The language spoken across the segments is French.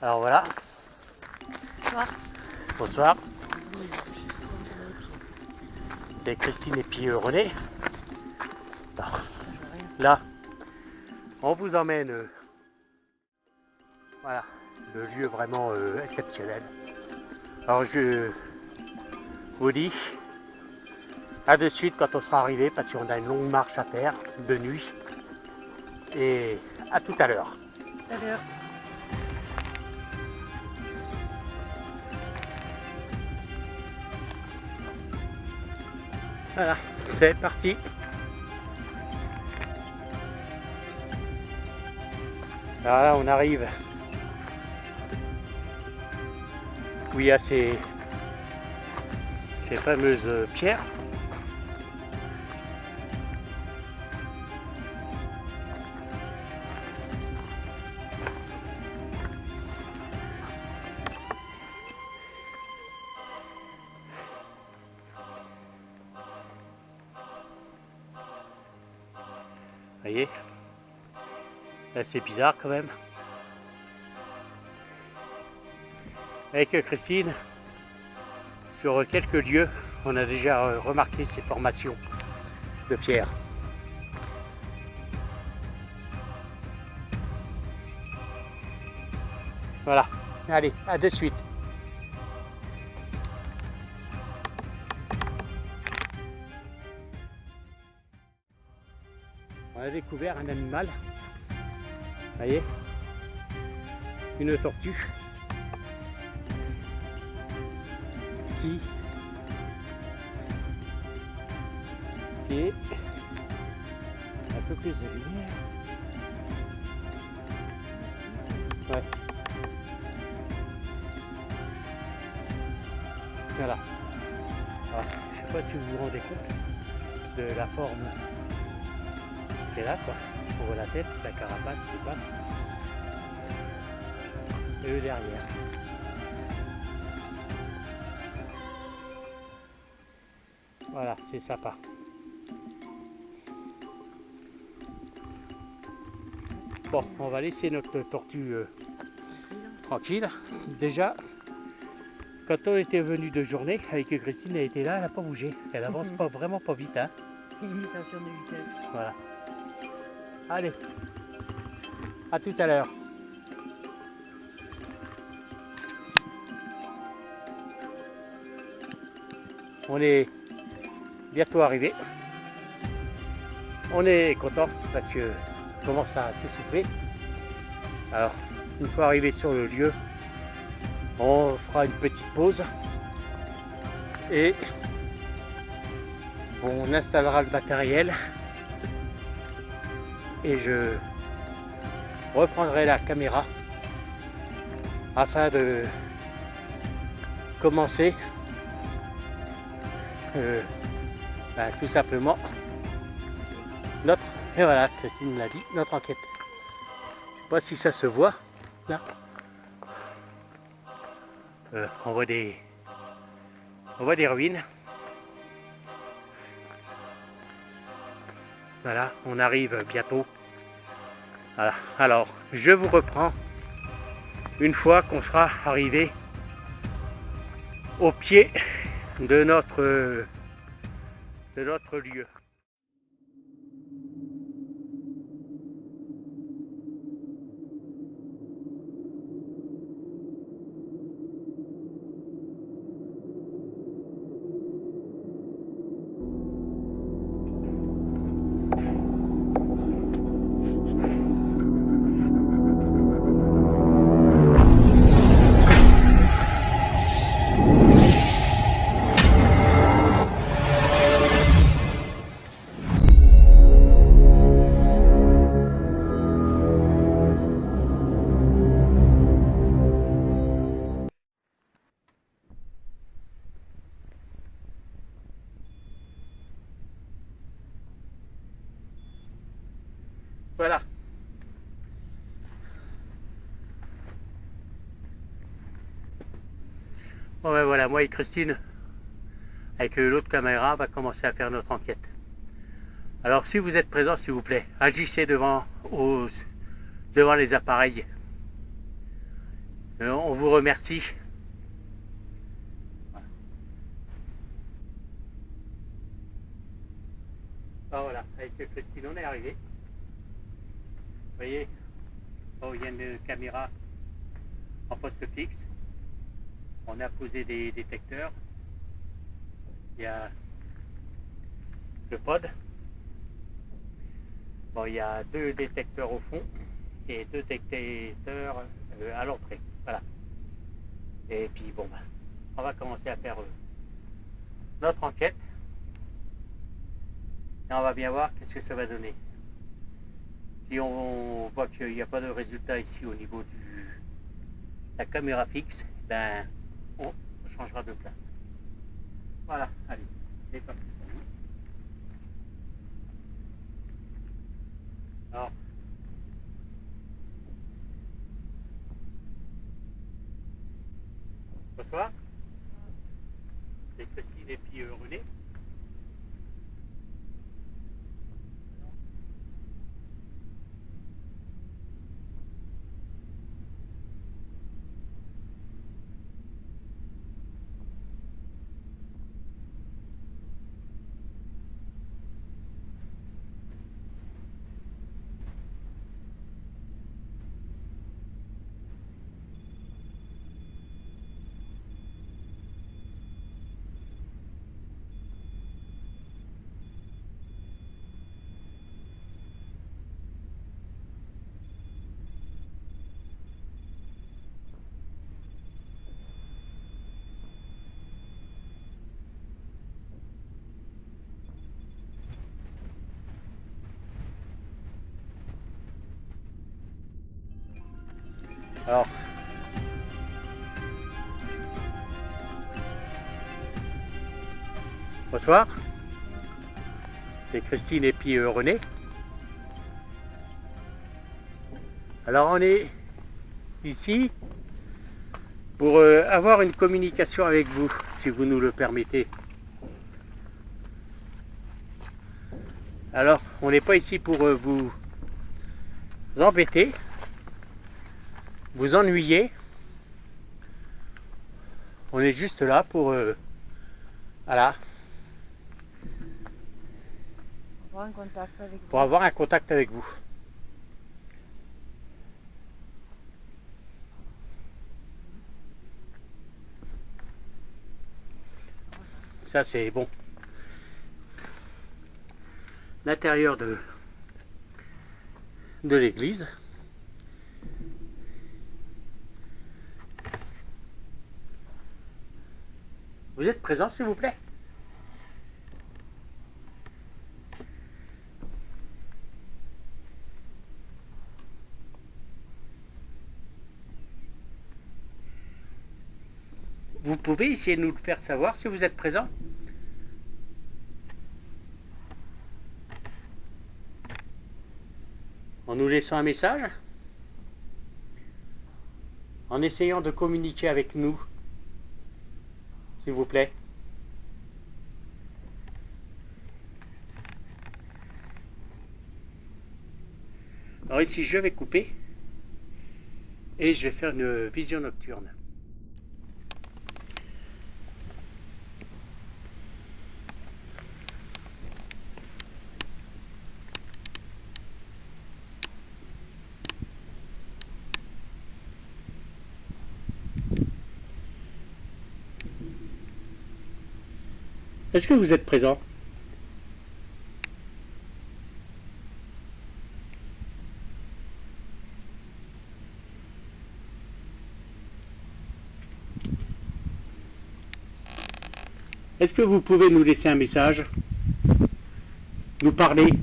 Alors voilà. Bonsoir. Bonsoir. C'est Christine et puis René. Attends. Là, on vous emmène. Voilà, le lieu vraiment exceptionnel. Alors je vous dis à de suite quand on sera arrivé parce qu'on a une longue marche à faire de nuit. Et à tout à l'heure. Tout à l'heure. Voilà, c'est parti. Alors là, on arrive où il y a ces fameuses pierres. Vous voyez, là c'est bizarre quand même. Avec Christine, sur quelques lieux, on a déjà remarqué ces formations de pierre. Voilà, allez, à de suite. On a découvert un animal, vous voyez, une tortue qui est un peu plus de lumière. Ouais. Voilà. Alors, je ne sais pas si vous vous rendez compte de la forme qui est là, quoi. On voit la tête, la carapace, les pattes et eux derrière. Voilà, c'est sympa. Bon, on va laisser notre tortue tranquille. Déjà, quand on était venu de journée, avec Christine, elle était là, elle n'a pas bougé. Elle avance pas vraiment pas vite. Hein. Limitation de vitesse. Voilà. Allez, à tout à l'heure. On est bientôt arrivé. On est content parce que commence à s'essouffler. Alors, une fois arrivé sur le lieu, on fera une petite pause et on installera le matériel et je reprendrai la caméra afin de commencer tout simplement notre, et voilà, Christine l'a dit, notre enquête. Je sais pas si ça se voit là. On voit des ruines. Voilà, on arrive bientôt. Voilà, alors je vous reprends une fois qu'on sera arrivé au pied de notre lieu. Voilà. Bon ben voilà, moi et Christine, avec l'autre caméra, va commencer à faire notre enquête. Alors si vous êtes présent, s'il vous plaît, agissez devant les appareils. On vous remercie. Voilà, avec Christine, on est arrivé. Vous voyez, oh, il y a une caméra en poste fixe. On a posé des détecteurs. Il y a le pod. Bon, il y a 2 détecteurs au fond et 2 détecteurs à l'entrée. Voilà. Et puis bon, on va commencer à faire notre enquête. Et on va bien voir qu'est-ce que ça va donner. Si on voit qu'il n'y a pas de résultat ici au niveau de la caméra fixe, ben on changera de place. Voilà, allez, c'est parti pour nous. Alors, bonsoir. C'est Christine et puis René. Alors, bonsoir, c'est Christine et puis René. Alors on est ici pour avoir une communication avec vous, si vous nous le permettez. Alors, on n'est pas ici pour vous embêter, vous ennuyer. On est juste là pour voilà, Avoir un contact avec vous. pour avoir un contact avec vous. Ça c'est bon. L'intérieur de l'église. Vous êtes présent, s'il vous plaît? Vous pouvez essayer de nous le faire savoir si vous êtes présent? En nous laissant un message? En essayant de communiquer avec nous, s'il vous plaît. Alors ici, je vais couper et je vais faire une vision nocturne. Est-ce que vous êtes présent? Est-ce que vous pouvez nous laisser un message? Nous parler?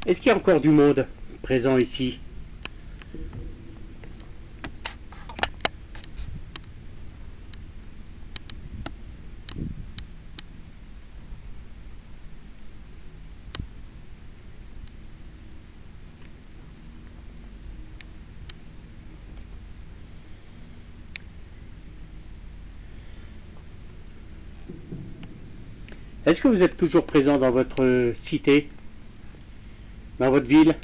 Est-ce qu'il y a encore du monde présent ici? Est-ce que vous êtes toujours présent dans votre cité, dans votre ville?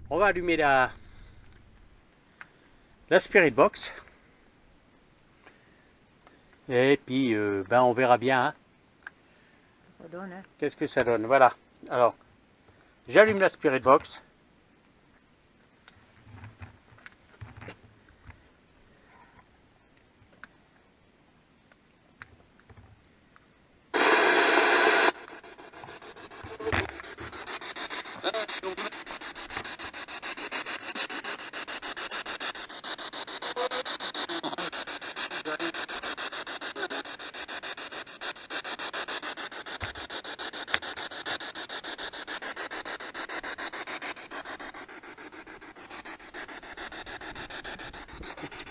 On va allumer la Spirit Box. Et puis, on verra bien hein, Ça donne, hein. qu'est-ce que ça donne. Voilà. Alors, j'allume la Spirit Box.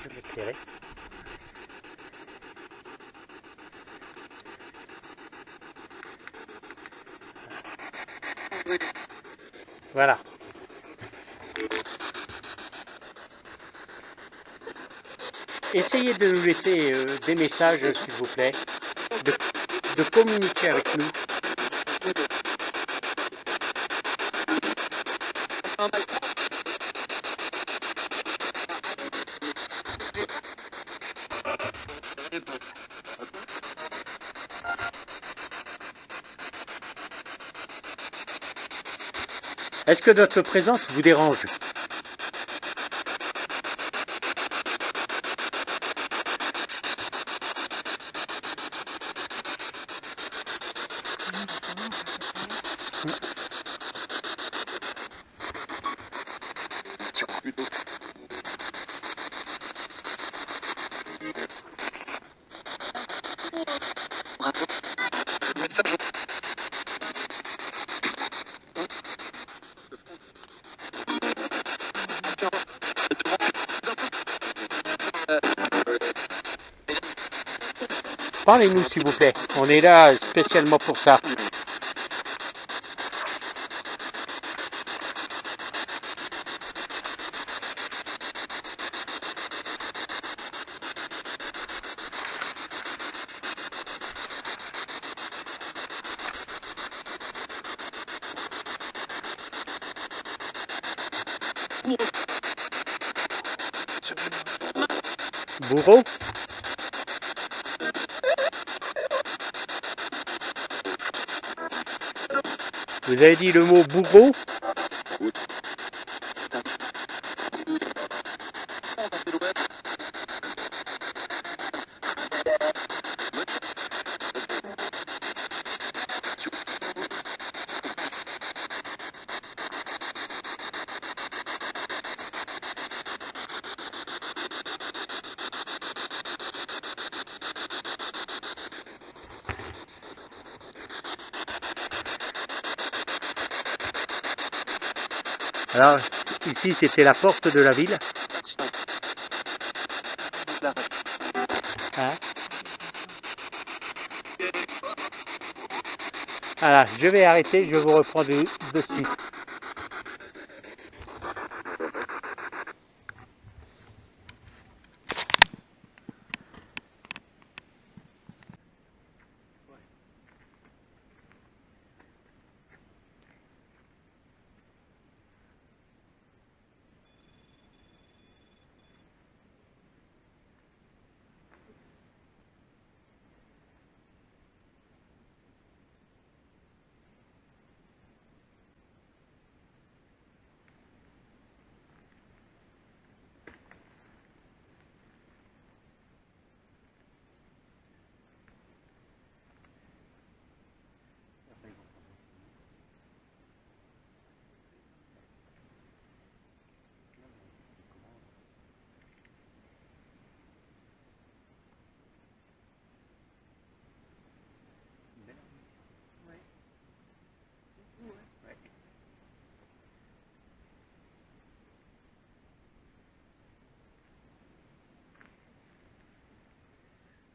Je vais m'éclairer. Voilà. Essayez de nous laisser des messages, s'il vous plaît, de communiquer avec nous. Est-ce que notre présence vous dérange? Parlez-nous, s'il vous plaît. On est là spécialement pour ça. Bourreau? Vous avez dit le mot bourreau? Alors, ici, c'était la porte de la ville. Hein? Voilà, je vais arrêter, je vous reprends de suite.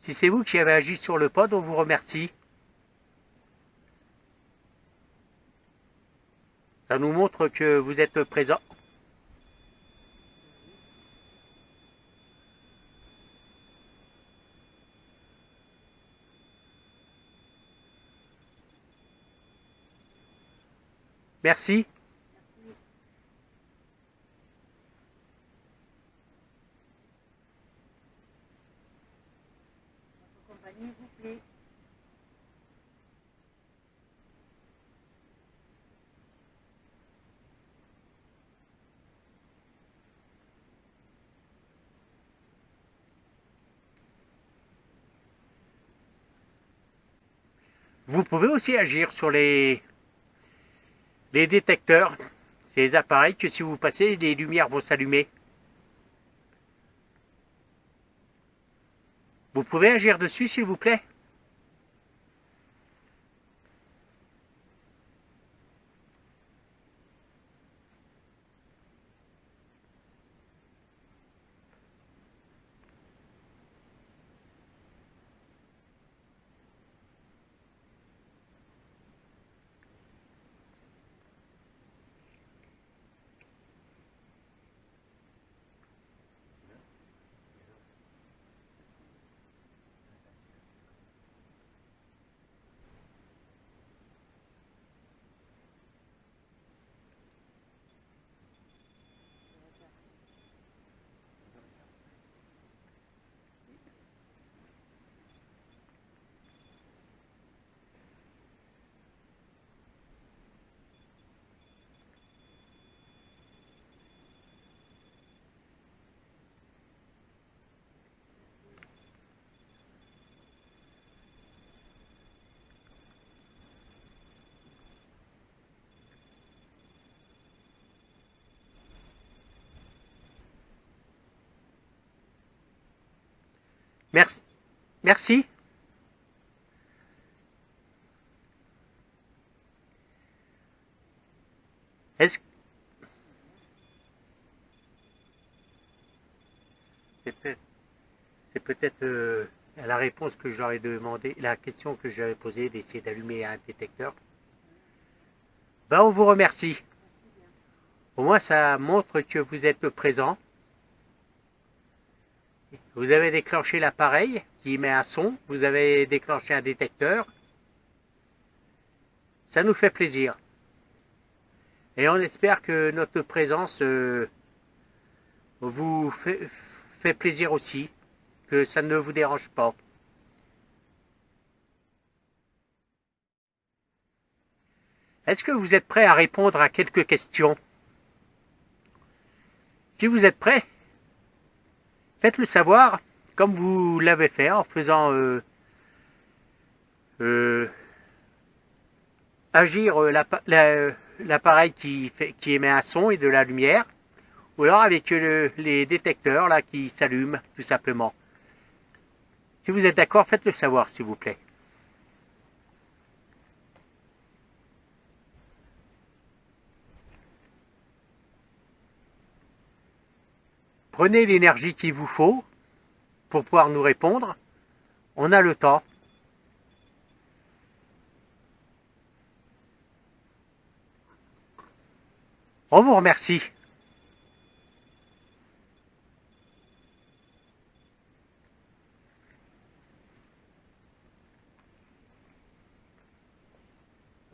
Si c'est vous qui avez agi sur le pod, on vous remercie. Ça nous montre que vous êtes présent. Merci. Votre compagnie vous plaît. Vous pouvez aussi agir sur les détecteurs. Ces appareils que si vous passez, les lumières vont s'allumer. Vous pouvez agir dessus, s'il vous plaît? Merci. Merci. Est-ce que c'est peut-être la réponse que j'aurais demandé, la question que j'avais posée d'essayer d'allumer un détecteur. Ben, on vous remercie. Au moins, ça montre que vous êtes présent. Vous avez déclenché l'appareil qui émet un son. Vous avez déclenché un détecteur. Ça nous fait plaisir. Et on espère que notre présence vous fait plaisir aussi. Que ça ne vous dérange pas. Est-ce que vous êtes prêt à répondre à quelques questions? Si vous êtes prêt, faites-le savoir comme vous l'avez fait en faisant agir l'appareil qui émet un son et de la lumière, ou alors avec les détecteurs là qui s'allument tout simplement. Si vous êtes d'accord, faites-le savoir s'il vous plaît. Prenez l'énergie qu'il vous faut pour pouvoir nous répondre. On a le temps. On vous remercie.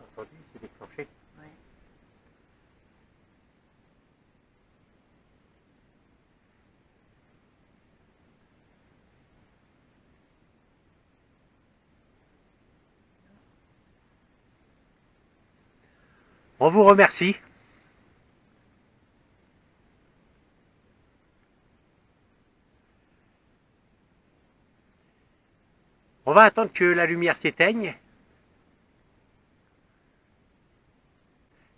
Entendu, c'est déclenché. Ouais. On vous remercie. On va attendre que la lumière s'éteigne.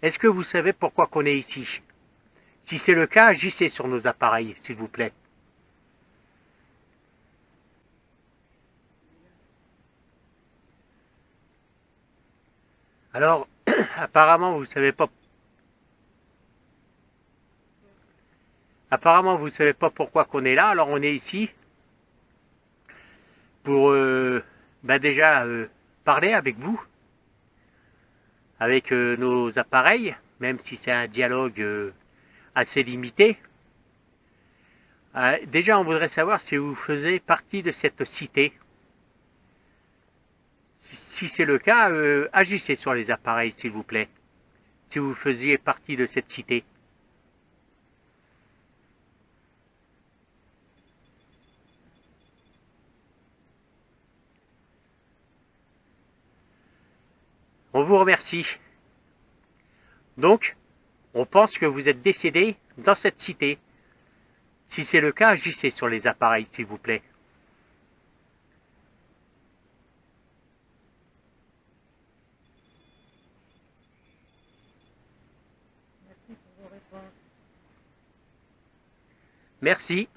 Est-ce que vous savez pourquoi qu'on est ici? Si c'est le cas, agissez sur nos appareils, s'il vous plaît. Alors, apparemment, vous savez pas. Apparemment, vous savez pas pourquoi qu'on est là. Alors, on est ici pour déjà parler avec vous, avec nos appareils, même si c'est un dialogue assez limité. Déjà, on voudrait savoir si vous faisiez partie de cette cité. Si c'est le cas, agissez sur les appareils, s'il vous plaît. Si vous faisiez partie de cette cité. On vous remercie. Donc, on pense que vous êtes décédé dans cette cité. Si c'est le cas, agissez sur les appareils, s'il vous plaît. Merci pour vos réponses. Merci.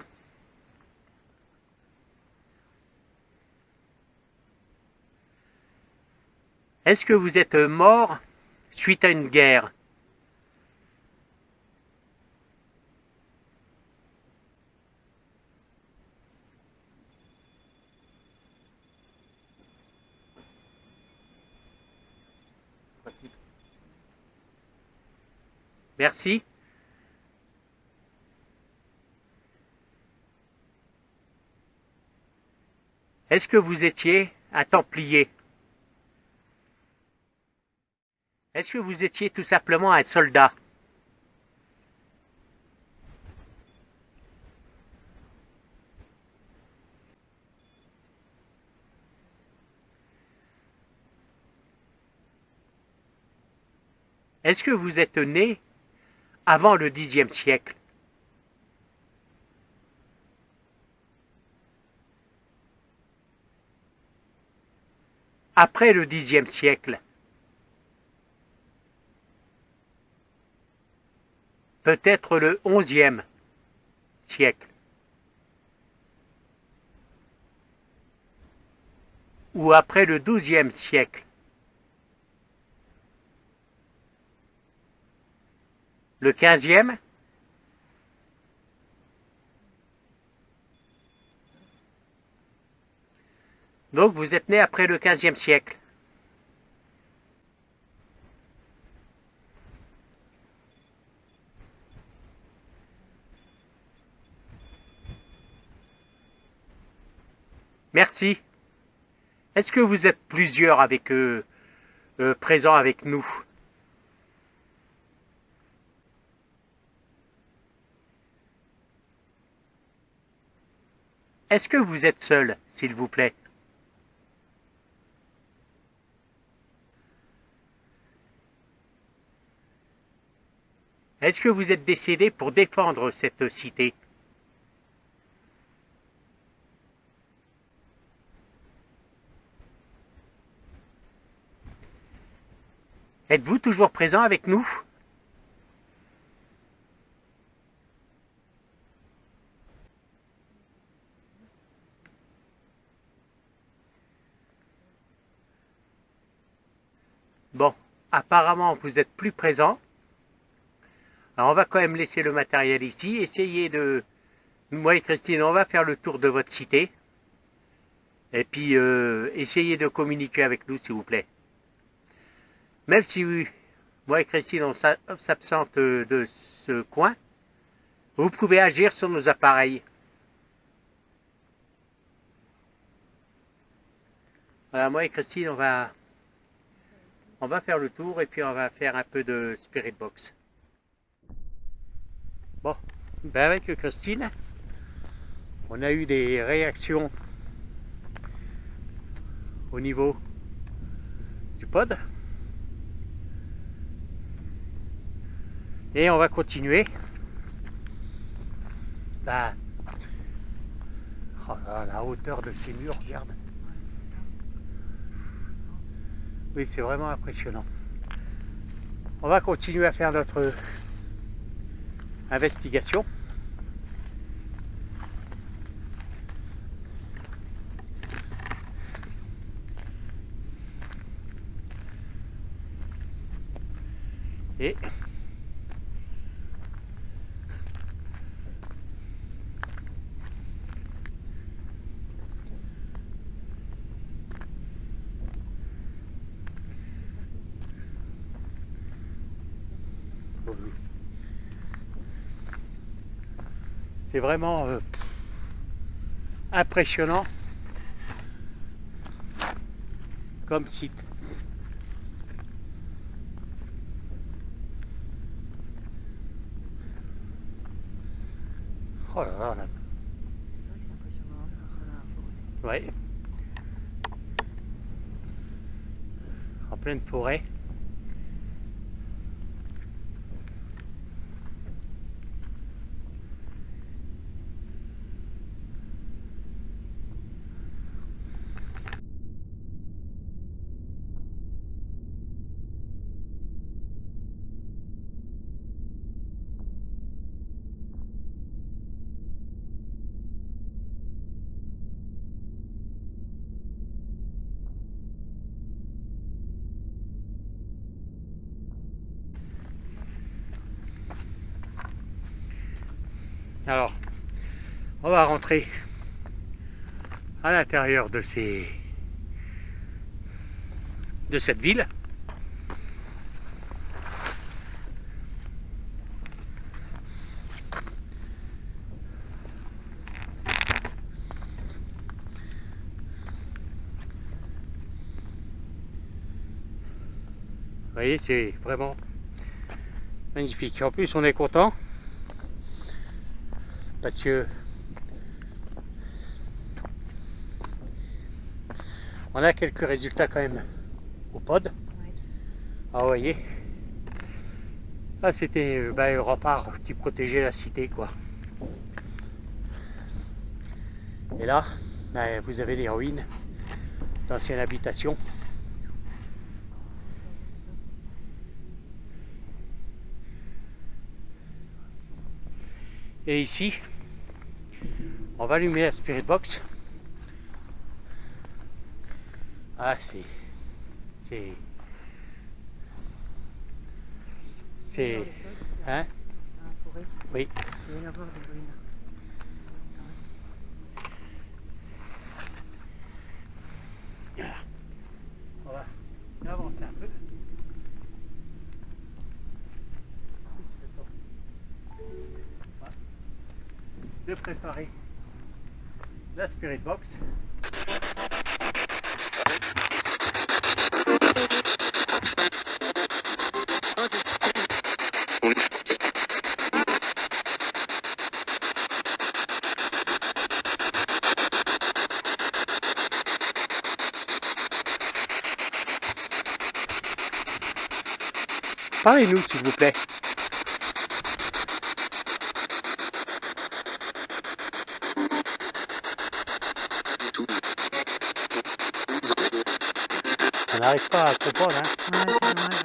Est-ce que vous êtes mort suite à une guerre? Merci. Est-ce que vous étiez un Templier? Est-ce que vous étiez tout simplement un soldat? Est-ce que vous êtes né avant le Xe siècle? Après le Xe siècle? Peut-être le XIe siècle? Ou après le XIIe siècle? Le XVe? Donc vous êtes né après le XVe siècle. Merci. Est-ce que vous êtes plusieurs avec présents avec nous? Est-ce que vous êtes seul, s'il vous plaît? Est-ce que vous êtes décédé pour défendre cette cité? Êtes-vous toujours présent avec nous? Bon, apparemment vous n'êtes plus présent. Alors on va quand même laisser le matériel ici. Essayez de... Moi et Christine, on va faire le tour de votre cité. Et puis, essayez de communiquer avec nous, s'il vous plaît. Même si moi et Christine, on s'absente de ce coin, vous pouvez agir sur nos appareils. Voilà, moi et Christine, on va faire le tour et puis on va faire un peu de Spirit Box. Bon, ben avec Christine, on a eu des réactions au niveau du pod. Et on va continuer. Bah, oh là, la hauteur de ces murs, regarde. Oui, c'est vraiment impressionnant. On va continuer à faire notre investigation. Et C'est vraiment impressionnant comme site. Oh là là, là. C'est vrai que c'est impressionnant, on est dans la forêt. Ouais. En pleine forêt. Alors, on va rentrer à l'intérieur de cette ville. Vous voyez, c'est vraiment magnifique. En plus, on est content parce que on a quelques résultats quand même au pod. Oui. Ah, vous voyez, là c'était un rempart qui protégeait la cité, quoi. Et là, vous avez les ruines d'anciennes habitations. Et ici, on va allumer la Spirit Box. Ah, c'est... Hein? Dans la forêt, Oui. il doit y avoir des ruines. On va avancer un peu. Voilà. De préparer la Spirit Box. Parlez-nous, s'il vous plaît. On n'arrive pas à comprendre, hein. Ouais, c'est dommage.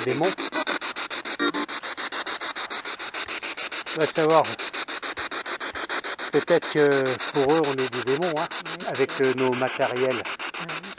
Démons. On va savoir. Peut-être que pour eux, on est des démons, hein, Oui. avec nos matériels. Ouais, oui.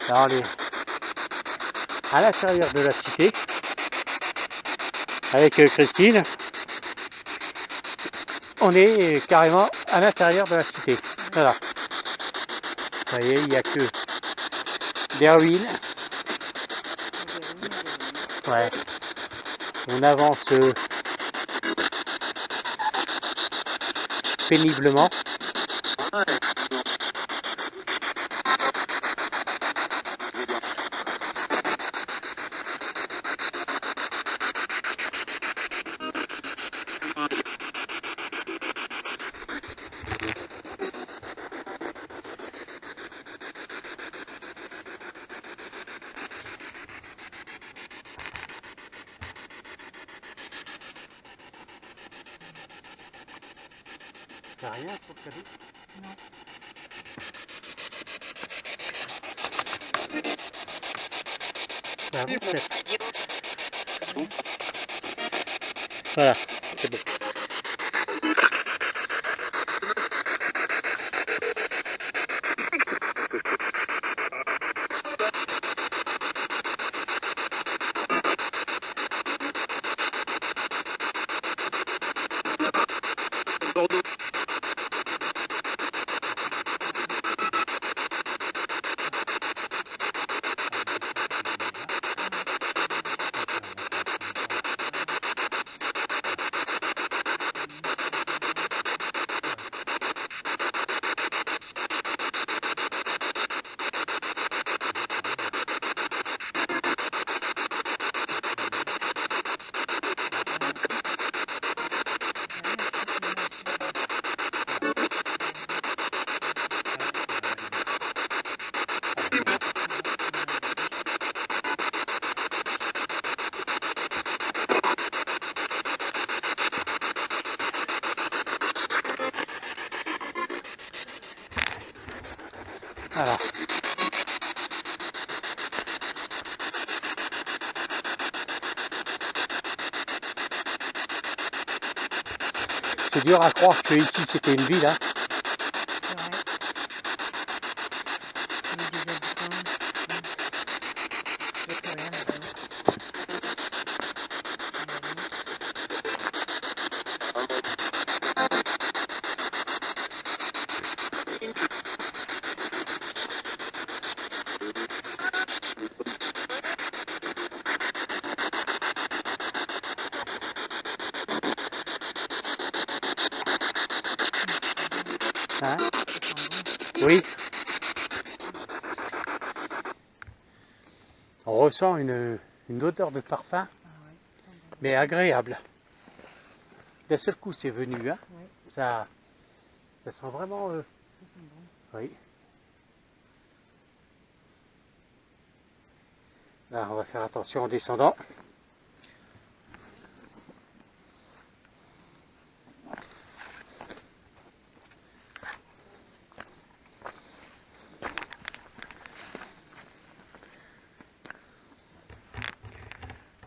Là, on est à l'intérieur de la cité avec Christine. On est carrément à l'intérieur de la cité. Voilà. Vous voyez, il n'y a que des ruines. Il y a des ruines, il y a des ruines. Ouais. On avance péniblement. fait rien sur le cadeau? Non. Ah bon, voilà, c'est bon. Voilà. C'est dur à croire que ici c'était une ville, hein. C'est vrai. Il y a des habitants. Il n'y a plus rien là-bas. Hein? Ça sent bon. Oui. On ressent une odeur de parfum, Ah ouais, ça sent bon. mais agréable. D'un seul coup, c'est venu, hein. Ouais, Ça sent vraiment... ça sent bon. oui. Là, on va faire attention en descendant.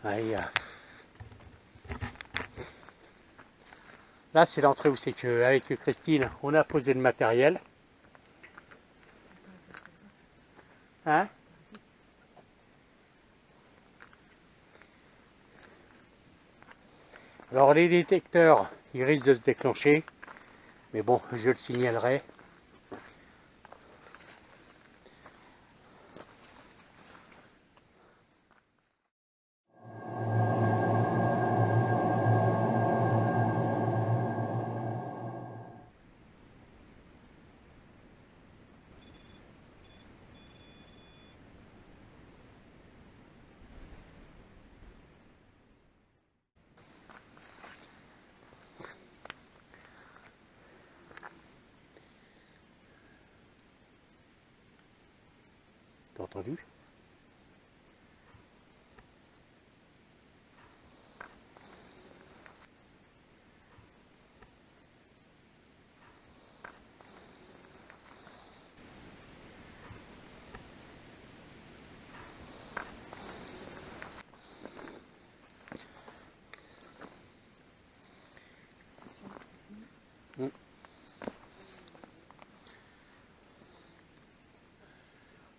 Aïe. Là, c'est l'entrée où c'est que avec Christine, on a posé le matériel. Hein? Alors les détecteurs, ils risquent de se déclencher, mais bon, je le signalerai. T'as entendu?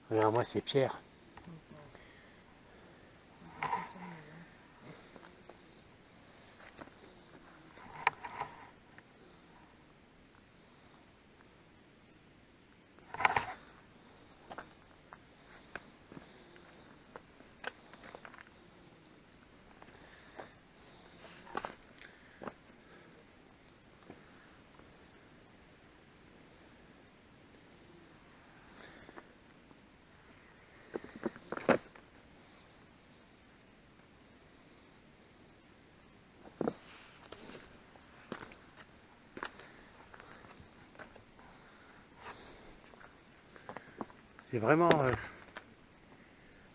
Regarde, moi, c'est Pierre. C'est vraiment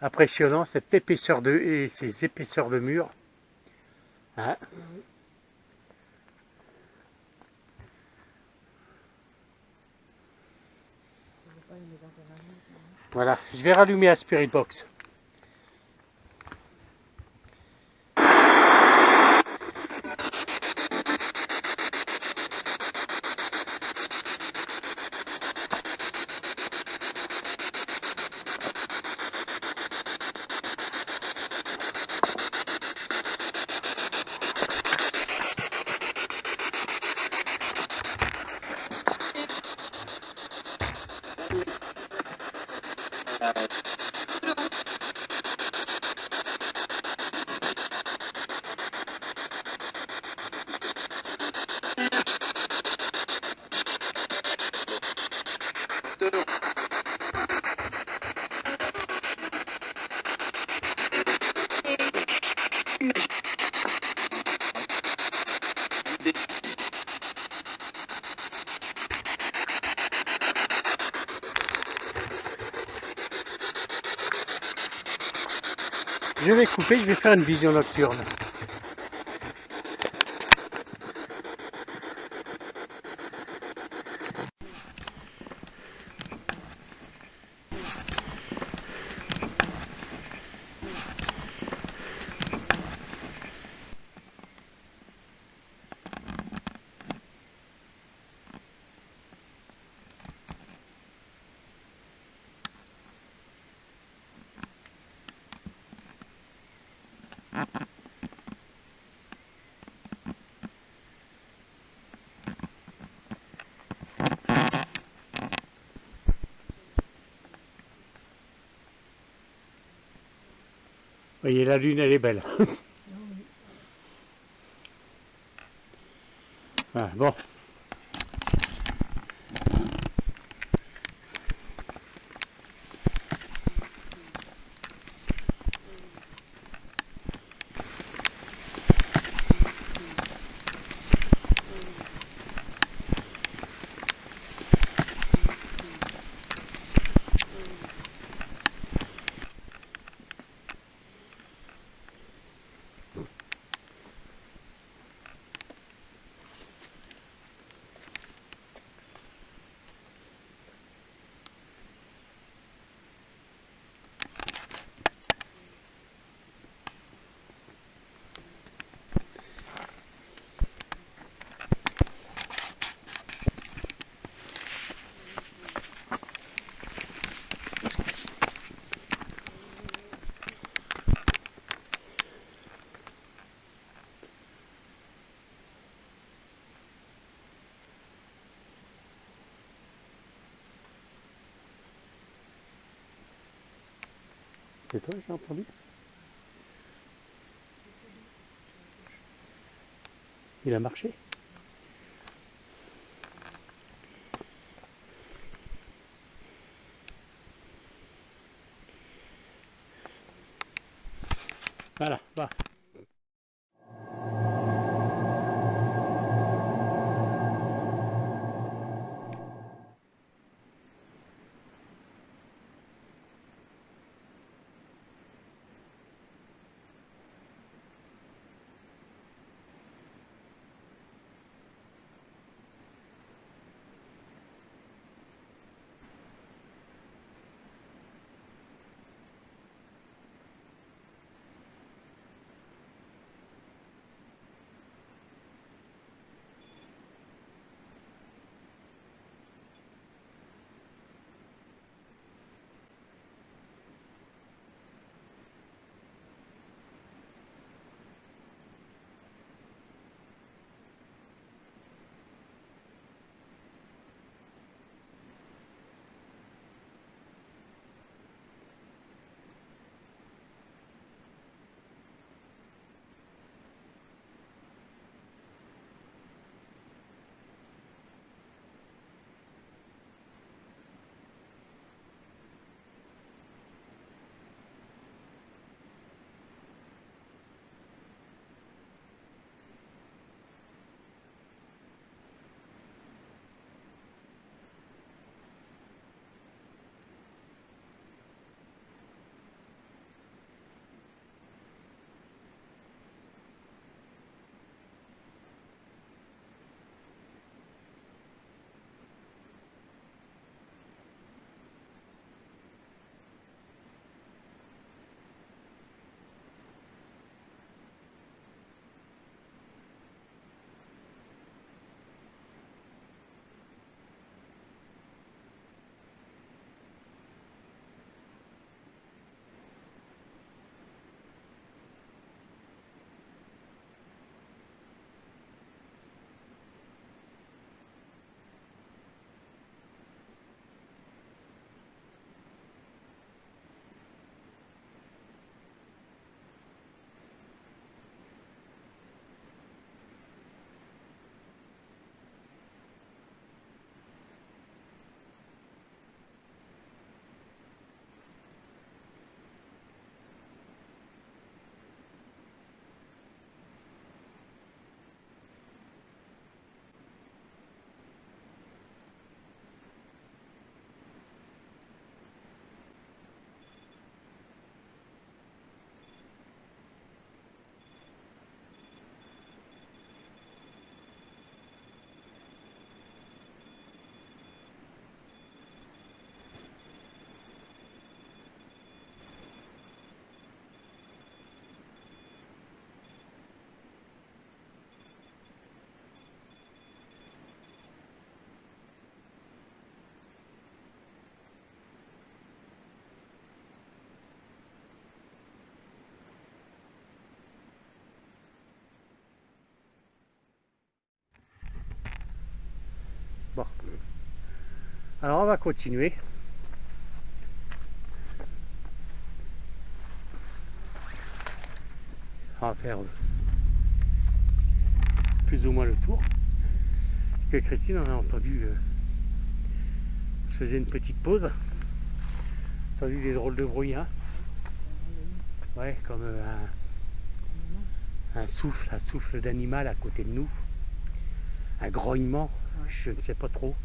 impressionnant cette épaisseur et ces épaisseurs de murs. Hein? Voilà, je vais rallumer la Spirit Box. Je vais couper, je vais faire une vision nocturne. Vous voyez, la lune, elle est belle. Ah, bon. C'est toi, j'ai entendu. Il a marché. Voilà, va. Alors on va continuer. On va faire plus ou moins le tour. Que Christine, on a entendu, on se faisait une petite pause. On a entendu des drôles de bruit, hein. Ouais, comme un souffle d'animal à côté de nous. Un grognement, je ne sais pas trop.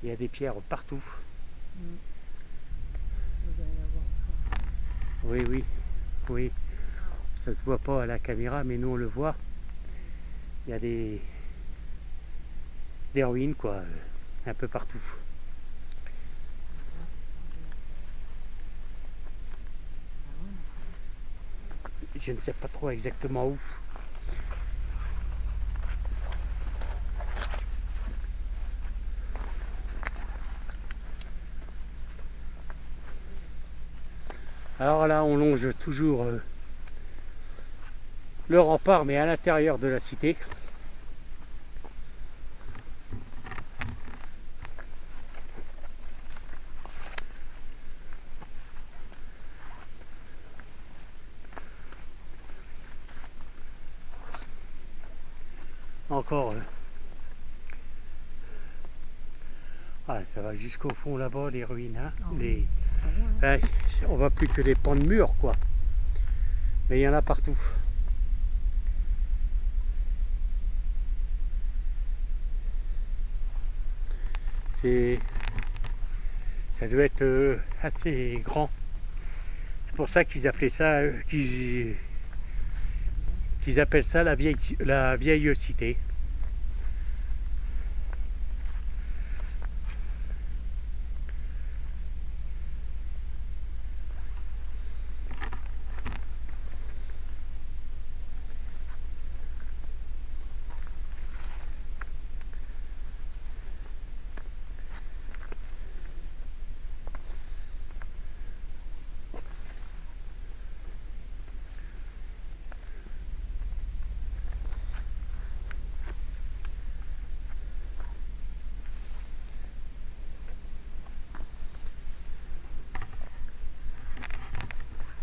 Il y a des pierres partout. Vous allez la voir encore. Oui. Ça se voit pas à la caméra, mais nous on le voit. Il y a des ruines, quoi, un peu partout. Je ne sais pas trop exactement où. Alors là, on longe toujours le rempart, mais à l'intérieur de la cité. Encore. Ça va jusqu'au fond là-bas, les ruines. Hein, on voit plus que des pans de murs, quoi. Mais il y en a partout. Ça doit être assez grand. C'est pour ça qu'ils appelaient ça, qu'ils appellent ça la vieille cité.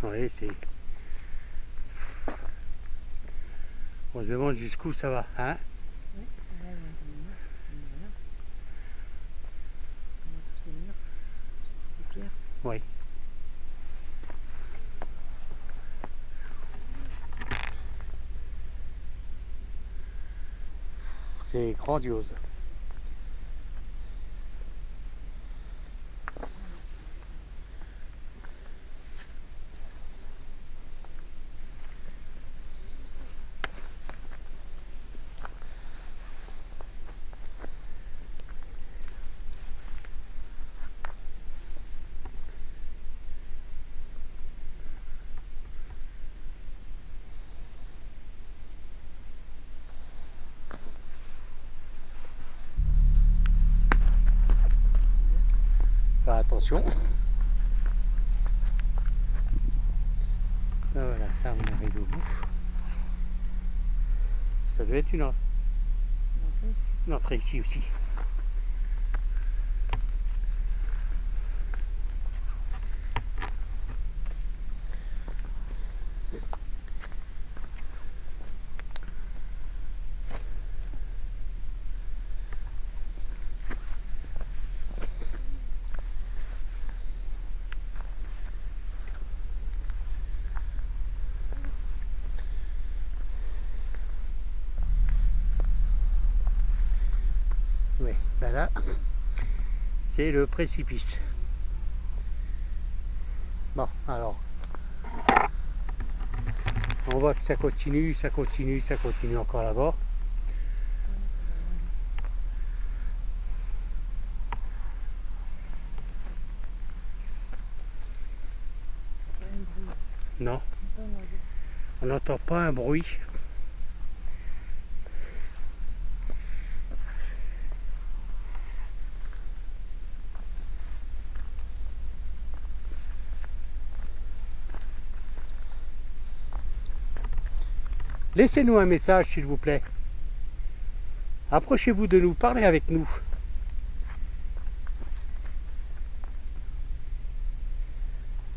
Oui, c'est... On se demande jusqu'où ça va, hein? Oui, là, voilà. On voit tous ces murs, ces pierres. Oui. C'est grandiose. Faire attention. Voilà, là on arrive au bout. Ça doit être une entrée ici aussi. Oui, ben là, c'est le précipice. Bon, alors, on voit que ça continue encore là-bas. Non, on n'entend pas un bruit. Laissez-nous un message s'il vous plaît. Approchez-vous de nous, parlez avec nous.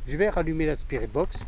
Je vais rallumer la Spirit Box.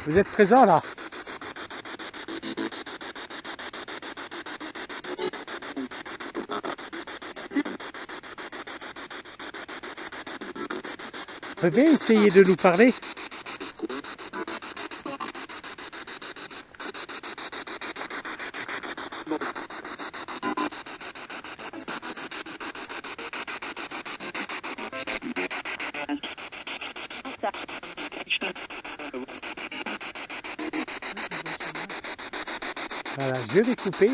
Vous êtes présent là? Vous pouvez essayer de nous parler? Voilà, je vais couper.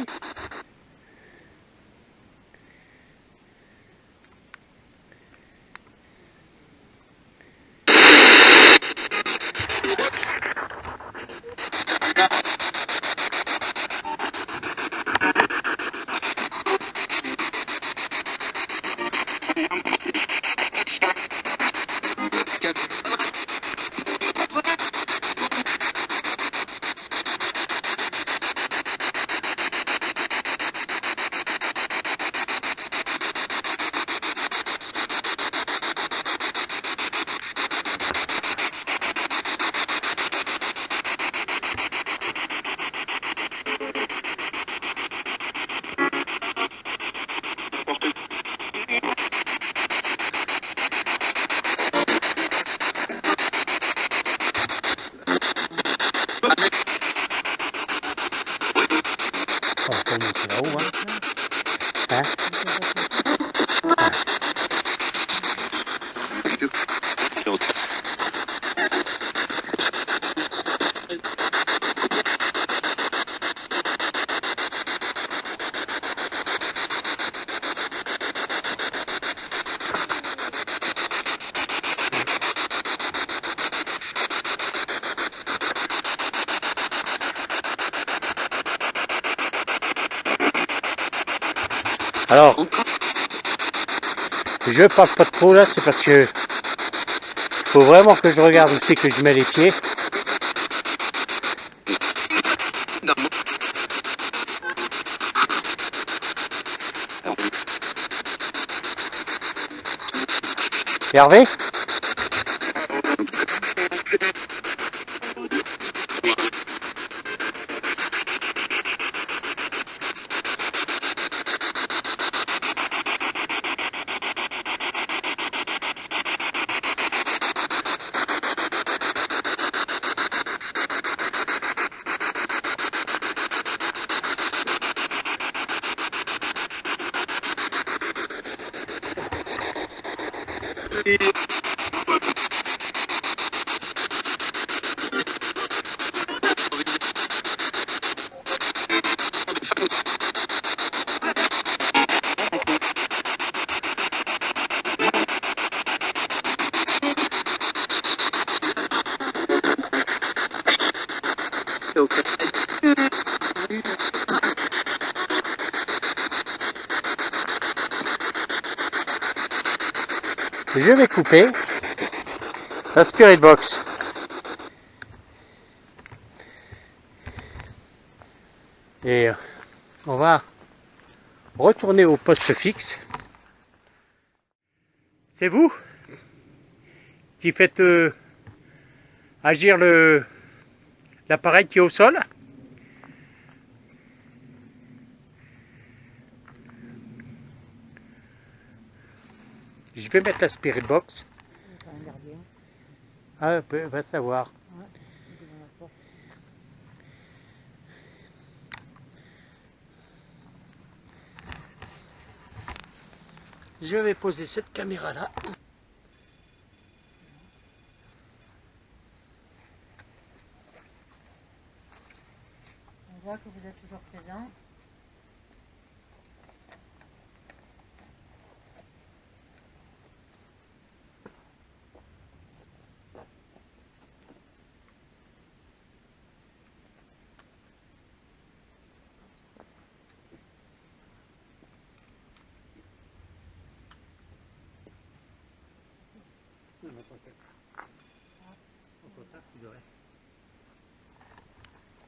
On va monter là-haut, hein? Alors, je parle pas trop là, c'est parce que faut vraiment que je regarde où c'est que je mets les pieds. Hervé? Je vais couper la Spirit Box. Et on va retourner au poste fixe. C'est vous qui faites agir l'appareil qui est au sol. Je vais mettre la Spirit Box. C'est un gardien. Ah, va savoir. Ouais, devant la porte. Je vais poser cette caméra là. On voit que vous êtes toujours présent.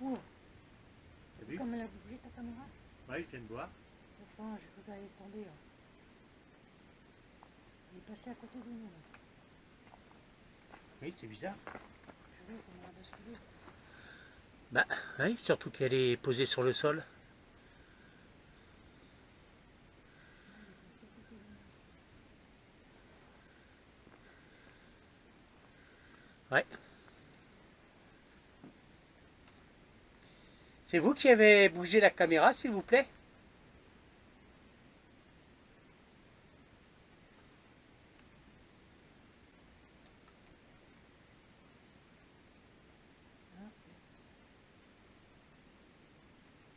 Oh, T'as vu? comme elle a bougé ta caméra. Oui, je viens de voir. Enfin, j'ai cru qu'elle allait tomber là. Il est passé à côté de nous là. Oui, c'est bizarre. Je vois comment elle a basculé. Bah oui, surtout qu'elle est posée sur le sol. Ouais. C'est vous qui avez bougé la caméra, s'il vous plaît?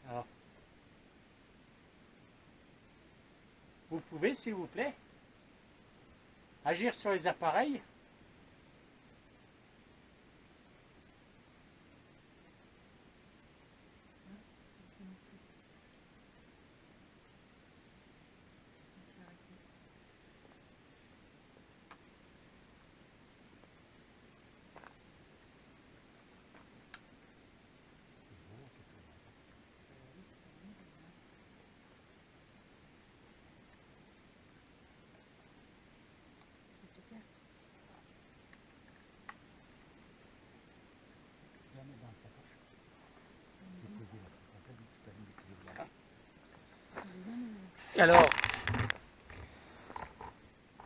Alors, vous pouvez, s'il vous plaît, agir sur les appareils? Alors,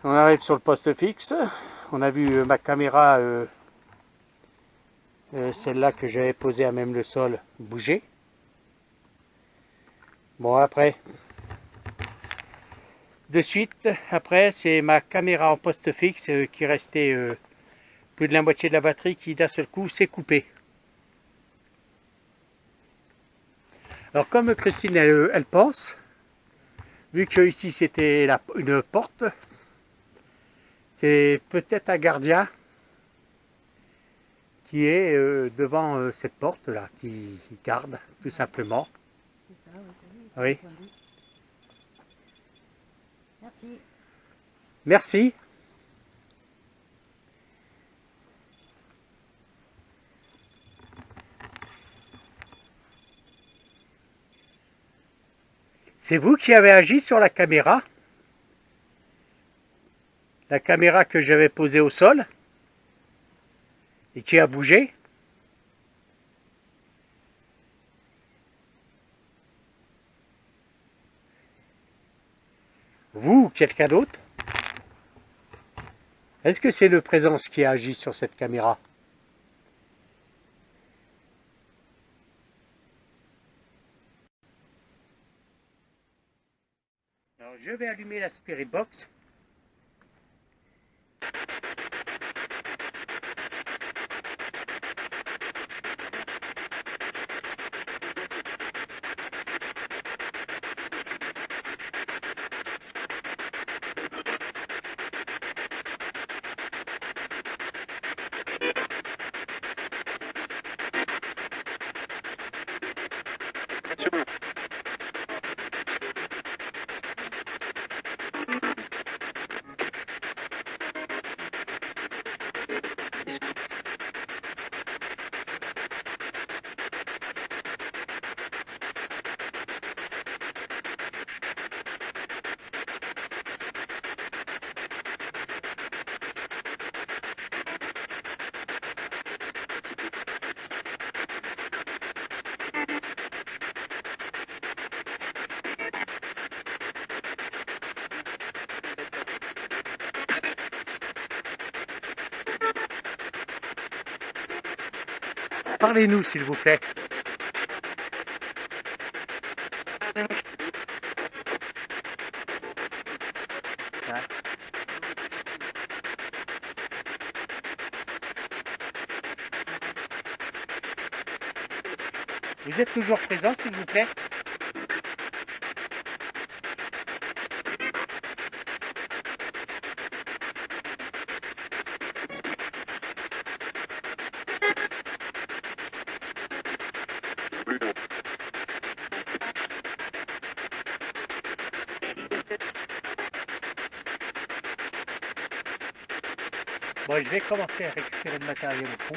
on arrive sur le poste fixe. On a vu ma caméra, celle-là que j'avais posée à même le sol, bouger. Bon, après, de suite, après, c'est ma caméra en poste fixe qui restait plus de la moitié de la batterie qui d'un seul coup s'est coupée. Alors comme Christine elle pense, vu que ici c'était une porte, c'est peut-être un gardien qui est devant cette porte là, qui garde tout simplement. C'est ça, Oui. entendu. Merci. Merci. C'est vous qui avez agi sur la caméra que j'avais posée au sol et qui a bougé. Vous ou quelqu'un d'autre? Est-ce que c'est le présence qui a agi sur cette caméra? Alors je vais allumer la Spirit Box. Parlez-nous s'il vous plaît. Hein? Vous êtes toujours présent s'il vous plaît? Bon, je vais commencer à récupérer le matériel au fond.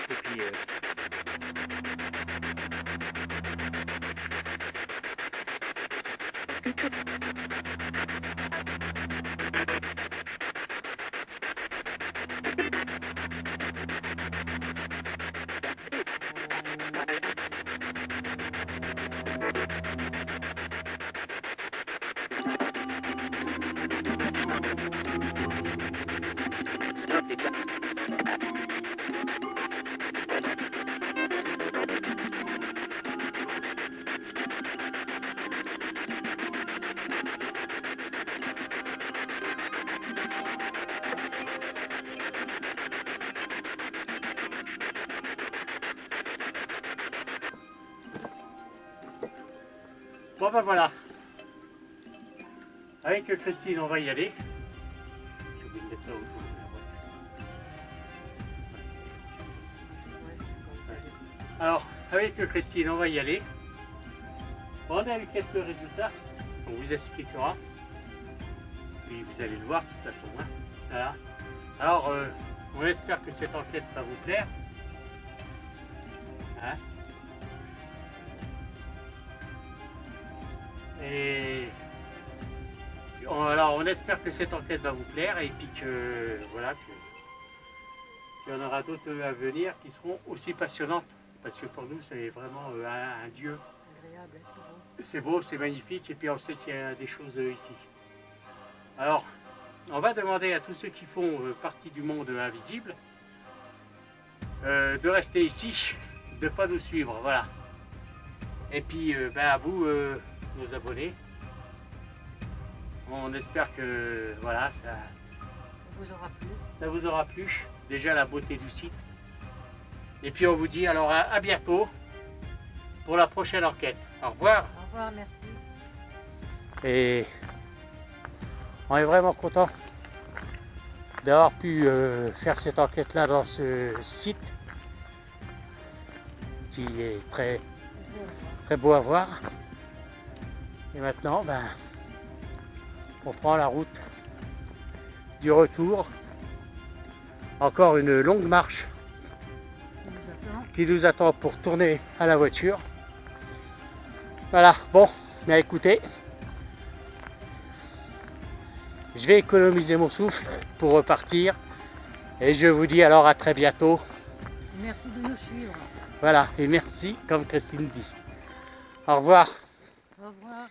Et puis... Bon ben voilà, avec Christine on va y aller. J'ai oublié de mettre ça autour de la voiture. Alors, avec Christine on va y aller. Bon, on a eu quelques résultats, on vous expliquera. Puis vous allez le voir de toute façon. Hein. Voilà. Alors, on espère que cette enquête va vous plaire. Hein. Et alors on espère que cette enquête va vous plaire et puis que voilà qu'il y en aura d'autres à venir qui seront aussi passionnantes parce que pour nous c'est vraiment un dieu. Agréable, c'est beau. C'est beau, c'est magnifique et puis on sait qu'il y a des choses ici. Alors on va demander à tous ceux qui font partie du monde invisible de rester ici, de ne pas nous suivre, voilà. Et puis à vous nos abonnés. On espère que voilà, ça vous aura plu. Déjà la beauté du site. Et puis on vous dit alors à bientôt pour la prochaine enquête. Au revoir. Au revoir, merci. Et on est vraiment content d'avoir pu faire cette enquête là dans ce site qui est très beau à voir. Et maintenant, on prend la route du retour. Encore une longue marche qui nous attend pour tourner à la voiture. Voilà, bon, mais écoutez, je vais économiser mon souffle pour repartir. Et je vous dis alors à très bientôt. Merci de nous suivre. Voilà, et merci comme Christine dit. Au revoir. Au revoir.